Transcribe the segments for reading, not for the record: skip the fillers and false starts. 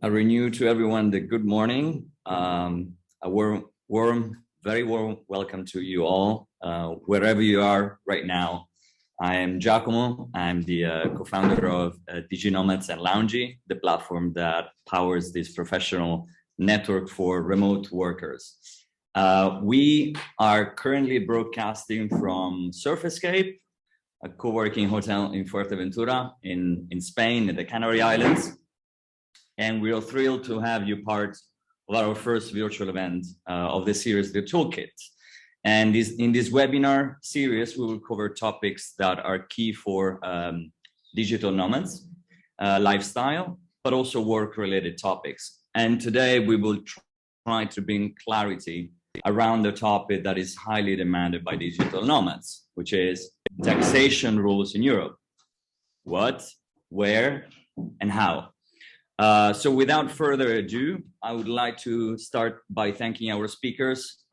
I renew to everyone the good morning. A very warm welcome to you all, wherever you are right now. I am Giacomo. I'm the co-founder of Digital Nomads and Loungy, the platform that powers this professional network for remote workers. We are currently broadcasting from Surf Escape, a co-working hotel in Fuerteventura in Spain, in the Canary Islands. And we are thrilled to have you part of our first virtual event of the series, The Toolkit. And in this webinar series, we will cover topics that are key for digital nomads, lifestyle, but also work-related topics. And today we will try to bring clarity around the topic that is highly demanded by digital nomads, which is taxation rules in Europe. What, where, and how? So without further ado, I would like to start by thanking our speakers.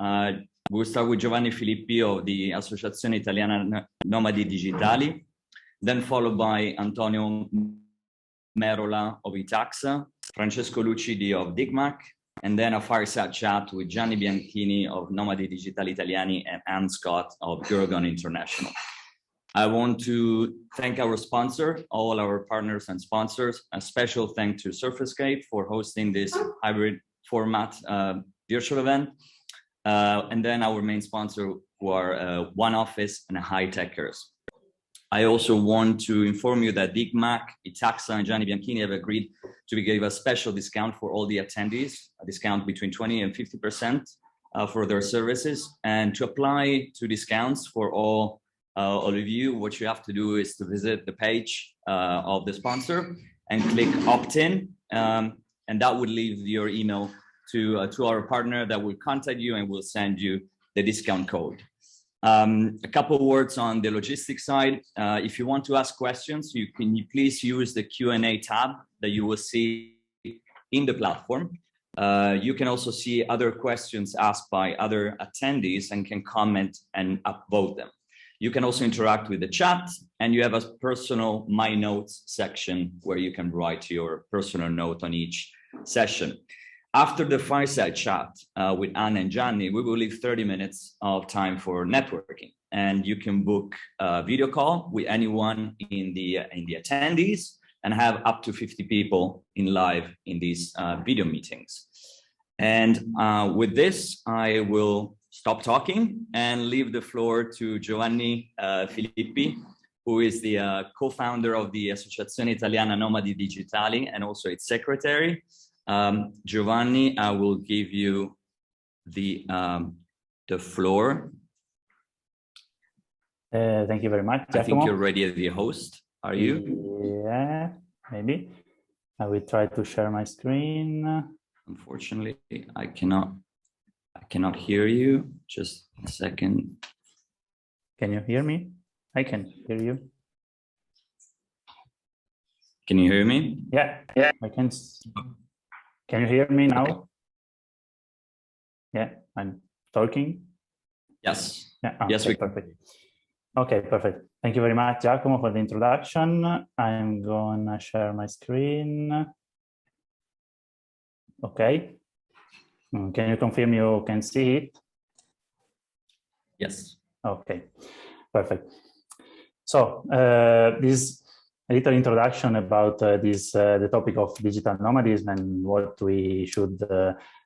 We'll start with Giovanni Filippi of the Association Italiana Nomadi Digitali, then followed by Antonio Merola of Itaxa, Francesco Lucidi of DIGMAC, and then a fireside chat with Gianni Bianchini of Nomadi Digitali Italiani and Anne Scott of Jurgon International. I want to thank our sponsor, all our partners and sponsors. A special thank to Surf Escape for hosting this hybrid format virtual event. And then our main sponsor, who are One Office and High Techers. I also want to inform you that DIGMAC, Itaxa, and Gianni Bianchini have agreed to give a special discount for all the attendees, a discount between 20 and 50% for their services. And to apply to discounts for all of you, what you have to do is to visit the page of the sponsor and click opt-in, and that would leave your email to our partner that will contact you and will send you the discount code. A couple of words on the logistics side. If you want to ask questions, you please use the Q&A tab that you will see in the platform. You can also see other questions asked by other attendees and can comment and upvote them. You can also interact with the chat, and you have a personal My Notes section where you can write your personal note on each session. After the fireside chat with Anne and Gianni, we will leave 30 minutes of time for networking, and you can book a video call with anyone in the attendees and have up to 50 people live in these video meetings. And with this, I will stop talking and leave the floor to Giovanni Filippi, who is the co-founder of the Association Italiana Nomadi Digitali and also its secretary. Giovanni, I will give you the floor. Thank you very much, Giacomo. I think you're ready as the host. Are you? Yeah, maybe. I will try to share my screen. Unfortunately, I cannot hear you. Just a second. Can you hear me? I can hear you. Can you hear me? Yeah, I can. Can you hear me now? Okay. Yeah, I'm talking. Yes. Yeah. Yes, okay, perfect. Okay, perfect. Thank you very much, Giacomo, for the introduction. I'm gonna share my screen. Okay. Can you confirm you can see it? Yes. Okay, perfect. So this a little introduction about the topic of digital nomadism and what we should,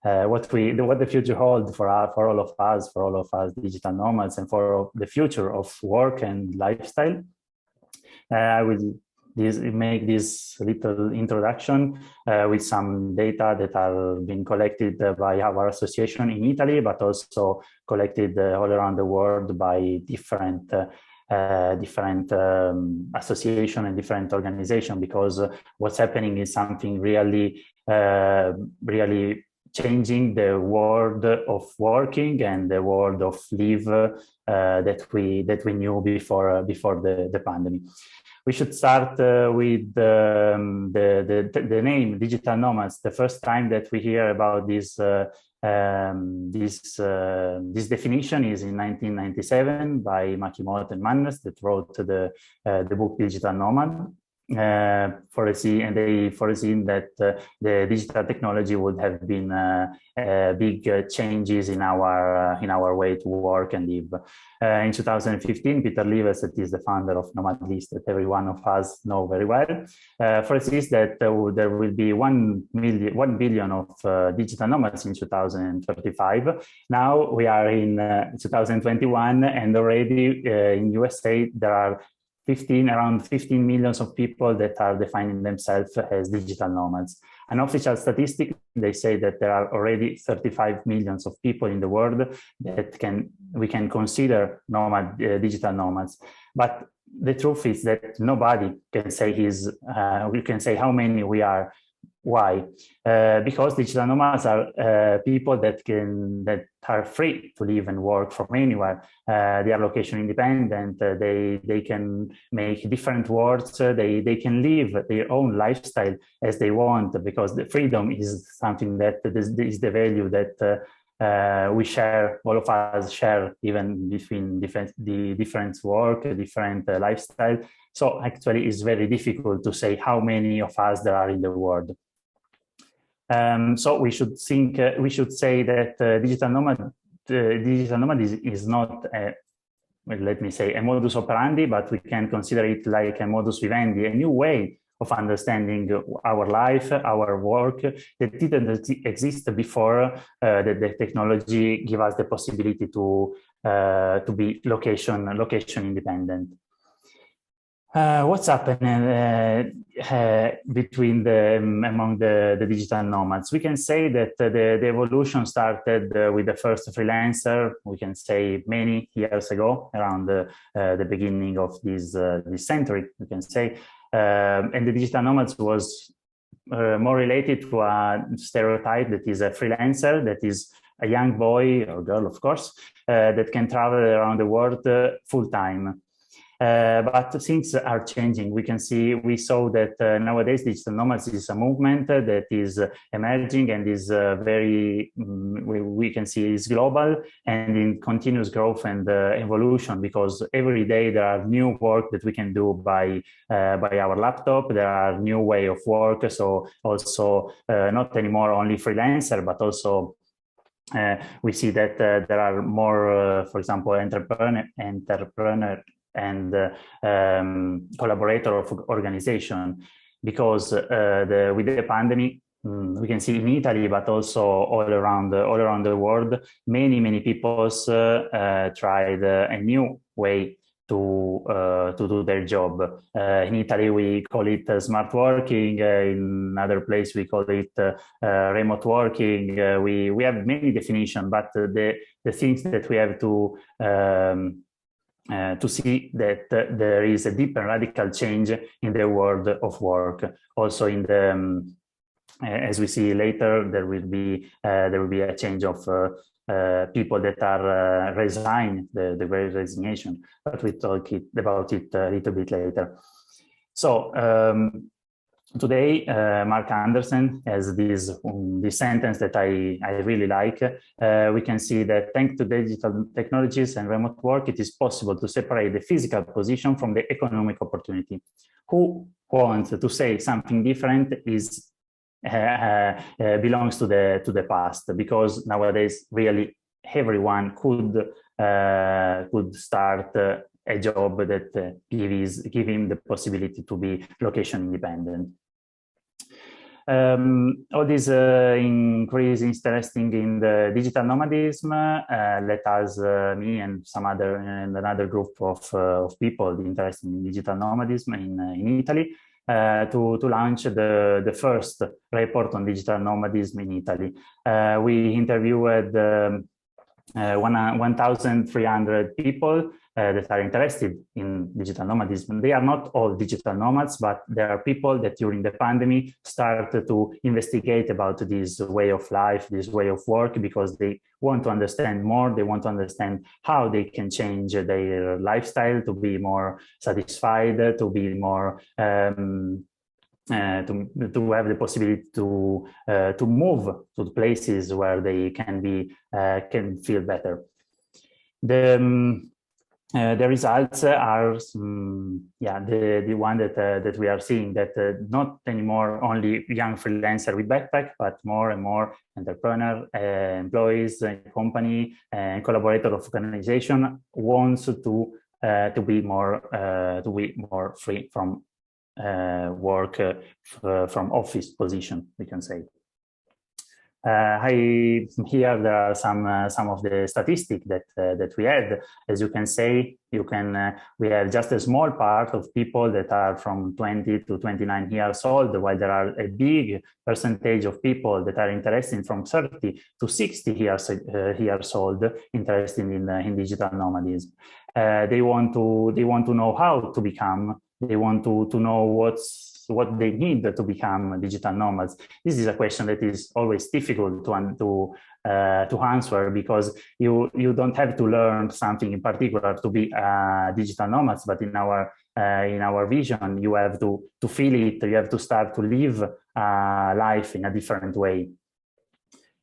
what the future holds for all of us digital nomads, and for the future of work and lifestyle. I will make this little introduction with some data that are being collected by our association in Italy, but also collected all around the world by different association and different organization, because what's happening is something really changing the world of working and the world of live that we knew before the pandemic. We should start with the name digital nomads. The first time that we hear about this definition is in 1997 by Makimoto and Mannes, that wrote the book Digital Nomad. they foreseen that the digital technology would have been big changes in our way to work and live. In 2015, Peter Levers, that is the founder of Nomadism, that every one of us know very well, foresees that there will be 1 billion of digital nomads in 2035. Now we are in 2021, and already in USA there are around 15 million of people that are defining themselves as digital nomads. An official statistic, they say that there are already 35 millions of people in the world that we can consider digital nomads. But the truth is that nobody can say we can say how many we are. Why? Because digital nomads are people that are free to live and work from anywhere. They are location independent. They can make different works. They can live their own lifestyle as they want, because the freedom is something that is the value that we share. All of us share, even between different work, different lifestyle. So actually, it's very difficult to say how many of us there are in the world. So we should say that digital nomad is not let me say a modus operandi, but we can consider it like a modus vivendi, a new way of understanding our life, our work that didn't exist before the technology give us the possibility to be location independent. What's happening among the digital nomads? We can say that the evolution started with the first freelancer, we can say many years ago, around the beginning of this century, we can say. And the digital nomads was more related to a stereotype that is a freelancer, that is a young boy or girl, of course, that can travel around the world full time. But things are changing. We saw that nowadays digital nomads is a movement that is emerging and is we can see is global and in continuous growth and evolution, because every day there are new work that we can do by our laptop. There are new way of work. So also not anymore only freelancer, but also we see that there are more, for example, entrepreneur and collaborator of organization, because with the pandemic, we can see in Italy, but also all around the world, many people tried a new way to do their job. In Italy, we call it smart working. In other place, we call it remote working. We have many definitions, but the things that we have to see that there is a deep and radical change in the world of work. Also, in the as we see later, there will be a change of people that are resign, the Great Resignation. But we talk about it a little bit later. So today, Mark Anderson has this sentence that I really like. We can see that thanks to digital technologies and remote work, it is possible to separate the physical position from the economic opportunity. Who wants to say something different is belongs to the past, because nowadays really everyone could start a job that give him the possibility to be location independent. All this increase interesting in the digital nomadism let us, me and another group of people interested in digital nomadism in Italy, to launch the first report on digital nomadism in Italy. We interviewed 1,300 people that are interested in digital nomadism. They are not all digital nomads, but there are people that during the pandemic started to investigate about this way of life, this way of work, because they want to understand more. They want to understand how they can change their lifestyle to be more satisfied, to be more to have the possibility to move to the places where they can feel better. the results are the one that we are seeing, that not anymore only young freelancer with backpack, but more and more entrepreneur, employees, company, and collaborator of organization wants to be more free from work from office position, we can say. Here there are some of the statistics that we had. As you can say, we have just a small part of people that are from 20 to 29 years old, while there are a big percentage of people that are interested from 30 to 60 years old, interested in digital nomadism. They want to know how to become. They want to know what they need to become digital nomads. This is a question that is always difficult to answer, because you don't have to learn something in particular to be digital nomads, but in our vision, you have to feel it. You have to start to live life in a different way.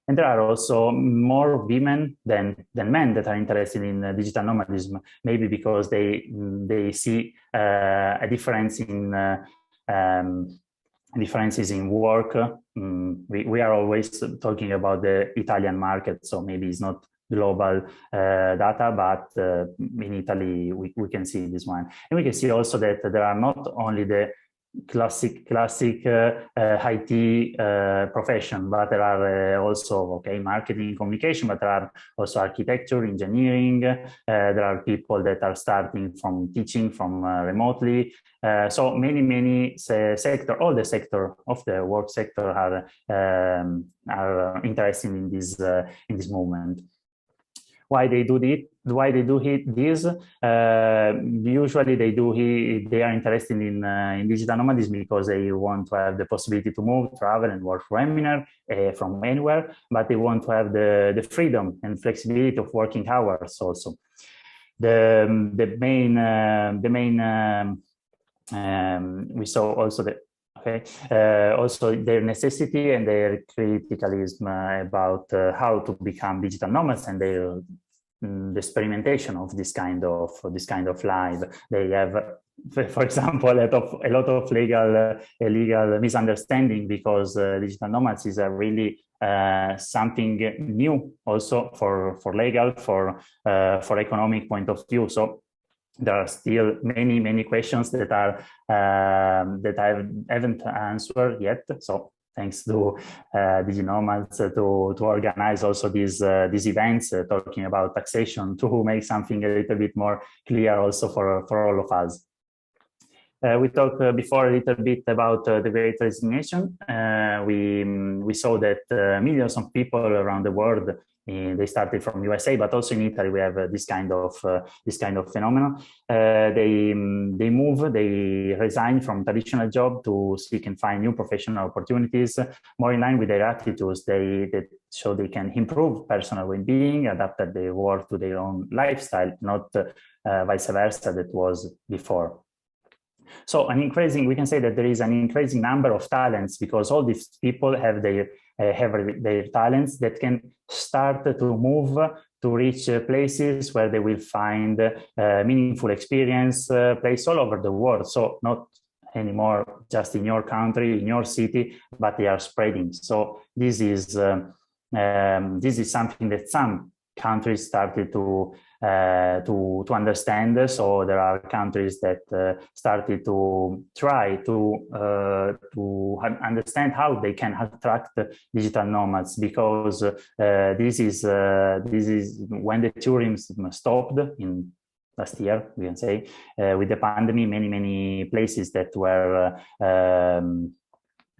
And there are also more women than men that are interested in digital nomadism, maybe because they see a difference in differences in work. We are always talking about the Italian market, so maybe it's not global data, but in Italy we can see this one. And we can see also that there are not only the classic IT profession, but there are also marketing, communication, but there are also architecture, engineering. There are people that are starting from teaching from remotely. So many sector, all the sector of the work sector are interested in this movement. Why they do this? Usually they are interested in digital nomadism because they want to have the possibility to move, travel, and work from anywhere, but they want to have the freedom and flexibility of working hours also. The main we saw also also their necessity and their criticalism about how to become digital nomads, and their the experimentation of this kind of life. They have, for example, a lot of legal misunderstanding, because digital nomads is a really something new also for legal, for economic point of view. So there are still many questions that I haven't answered yet. So thanks to DigiNomads to organize also these events, talking about taxation, to make something a little bit more clear also for all of us. We talked before a little bit about the Great Resignation. We saw that millions of people around the world, they started from USA, but also in Italy we have this kind of phenomenon. They resign from traditional job to seek and find new professional opportunities, more in line with their attitudes. They show they can improve personal well-being, adapt their work to their own lifestyle, not vice versa that was before. So we can say that there is an increasing number of talents, because all these people have their talents that can start to move to reach places where they will find meaningful experience, place all over the world. So not anymore just in your country, in your city, but they are spreading. So this is something that some countries started to understand. So there are countries that started to try to understand how they can attract digital nomads, because this is when the tourism stopped in last year, we can say, with the pandemic. Many places that were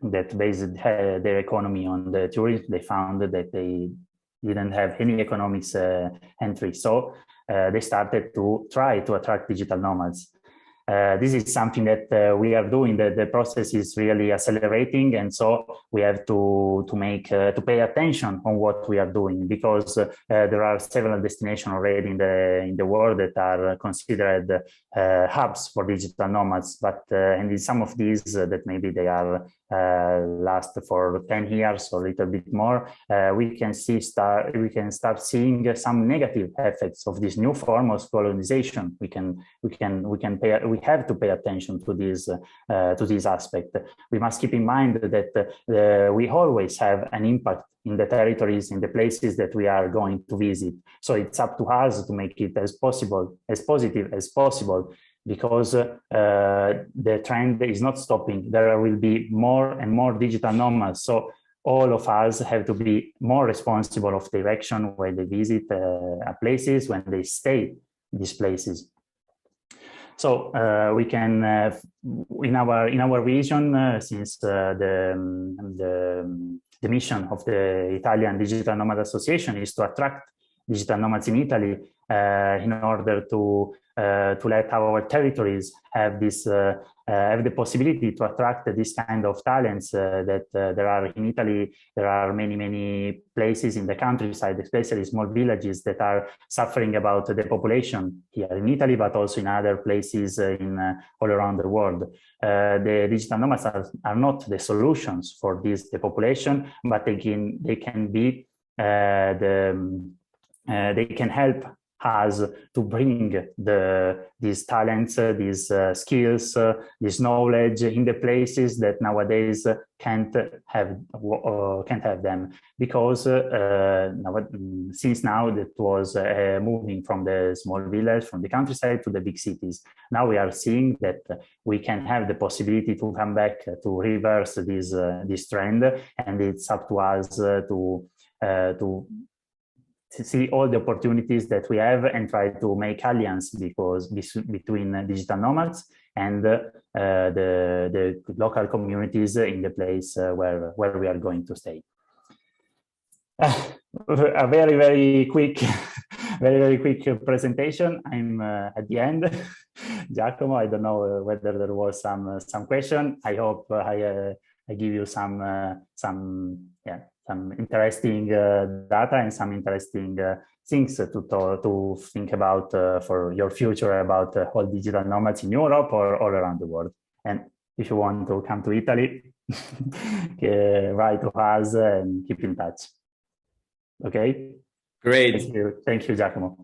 that based their economy on the tourism, they found that they didn't have any economics entry. So they started to try to attract digital nomads. this is something that we are doing. The process is really accelerating, and so we have to pay attention on what we are doing, because there are several destinations already in the world that are considered hubs for digital nomads. But and in some of these that maybe they are last for 10 years or a little bit more, we can start seeing some negative effects of this new form of colonization. We have to pay attention to this aspect. We must keep in mind that we always have an impact in the territories, in the places that we are going to visit. So it's up to us to make it as positive as possible, because the trend is not stopping. There will be more and more digital nomads. So all of us have to be more responsible of the direction when they visit places, when they stay these places. So we can, in our vision, since the mission of the Italian Digital Nomad Association is to attract digital nomads in Italy in order to let our territories have this have the possibility to attract this kind of talents that there are in Italy. There are many places in the countryside, especially small villages, that are suffering about the population here in Italy, but also in other places all around the world. The digital nomads are not the solutions for the population, but they can be they can help us to bring these talents, these skills, this knowledge in the places that nowadays can't have them, because since now that was moving from the small village, from the countryside to the big cities. Now we are seeing that we can have the possibility to come back to reverse this trend, and it's up to us to see all the opportunities that we have and try to make alliance between digital nomads and the local communities in the place where we are going to stay. A very quick very quick presentation. I'm at the end. Giacomo, I don't know whether there was some question. I hope I give you some interesting data and some interesting things to think about for your future about all digital nomads in Europe or all around the world. And if you want to come to Italy, write to us and keep in touch. Okay. Great. Thank you, Giacomo.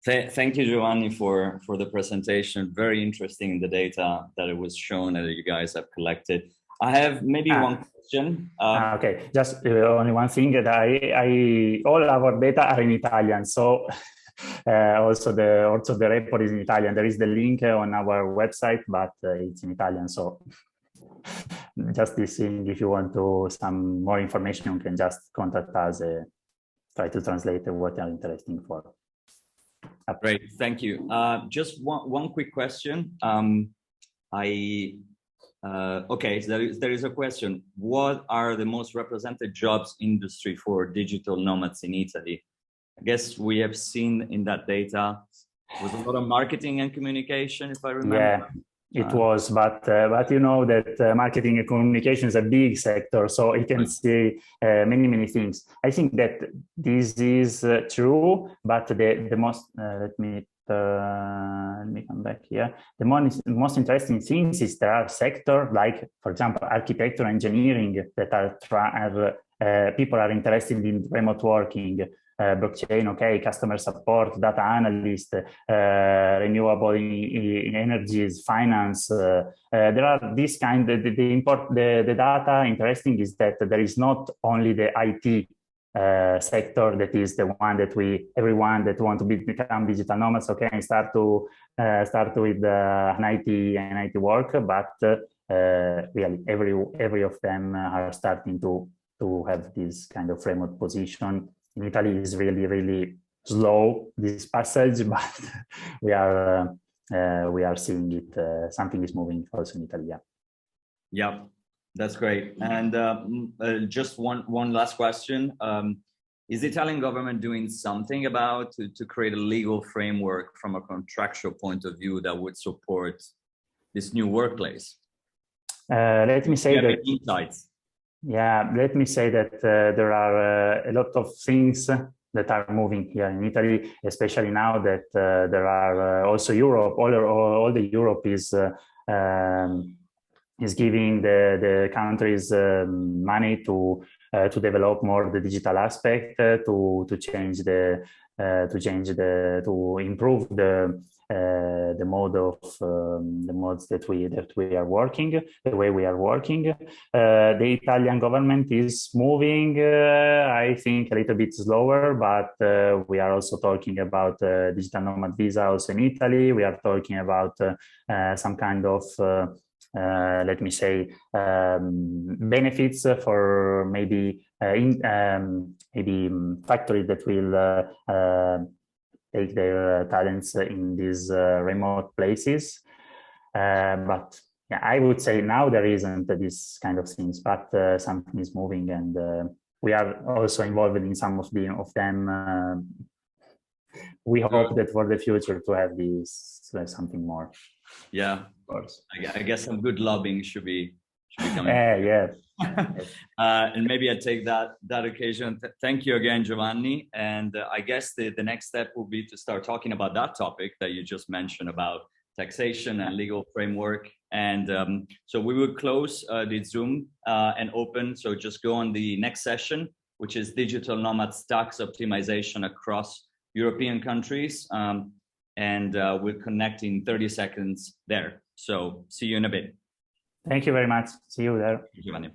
Thank you, Giovanni, for the presentation. Very interesting, the data that it was shown that you guys have collected. I have maybe one question. Okay, just only one thing, that all our data are in Italian, so also the report is in Italian. There is the link on our website, but it's in Italian. So just this thing, if you want some more information, you can just contact us. Try to translate what you are interested for. Great, thank you. Just one quick question. Okay, so there is a question. What are the most represented jobs industry for digital nomads in Italy? I guess we have seen in that data was a lot of marketing and communication, if I remember. Yeah, it was, but you know that marketing and communication is a big sector, so you can see many things. I think that this is true, but the most let me come back here. The most interesting things is there are sectors like, for example, architecture, engineering, that people are interested in remote working, blockchain, okay, customer support, data analyst, renewable energies, finance. There are this kind. The data interesting is that there is not only the IT sector that is the one that everyone that want to become digital nomads, okay, and start with an IT work, but really every of them are starting to have this kind of remote position. In Italy is really slow, this passage, but we are seeing it. Something is moving also in Italy. Yeah, that's great. And just one last question. Is the Italian government doing something about to create a legal framework from a contractual point of view that would support this new workplace? Let me say that. Insights. Yeah, let me say that there are a lot of things that are moving here in Italy, especially now that there are also Europe. All the Europe is giving the countries money to develop more the digital aspect, to improve the mode of the modes that we are working, the way we are working. The Italian government is moving, I think, a little bit slower, but we are also talking about digital nomad visa also in Italy. We are talking about some kind of let me say benefits for maybe factories that will take their talents in these remote places. But yeah, I would say now there isn't this kind of things, but something is moving, and we are also involved in some of them. We hope that for the future to have this something more. Yeah, of course. I guess some good lobbying should be coming. Yeah. And maybe I take that occasion. Thank you again, Giovanni. And I guess the next step will be to start talking about that topic that you just mentioned about taxation and legal framework. And so we will close the Zoom and open. So just go on the next session, which is digital nomads tax optimization across European countries. And we'll connect in 30 seconds there. So see you in a bit. Thank you very much. See you there. Thank you, Giovanni.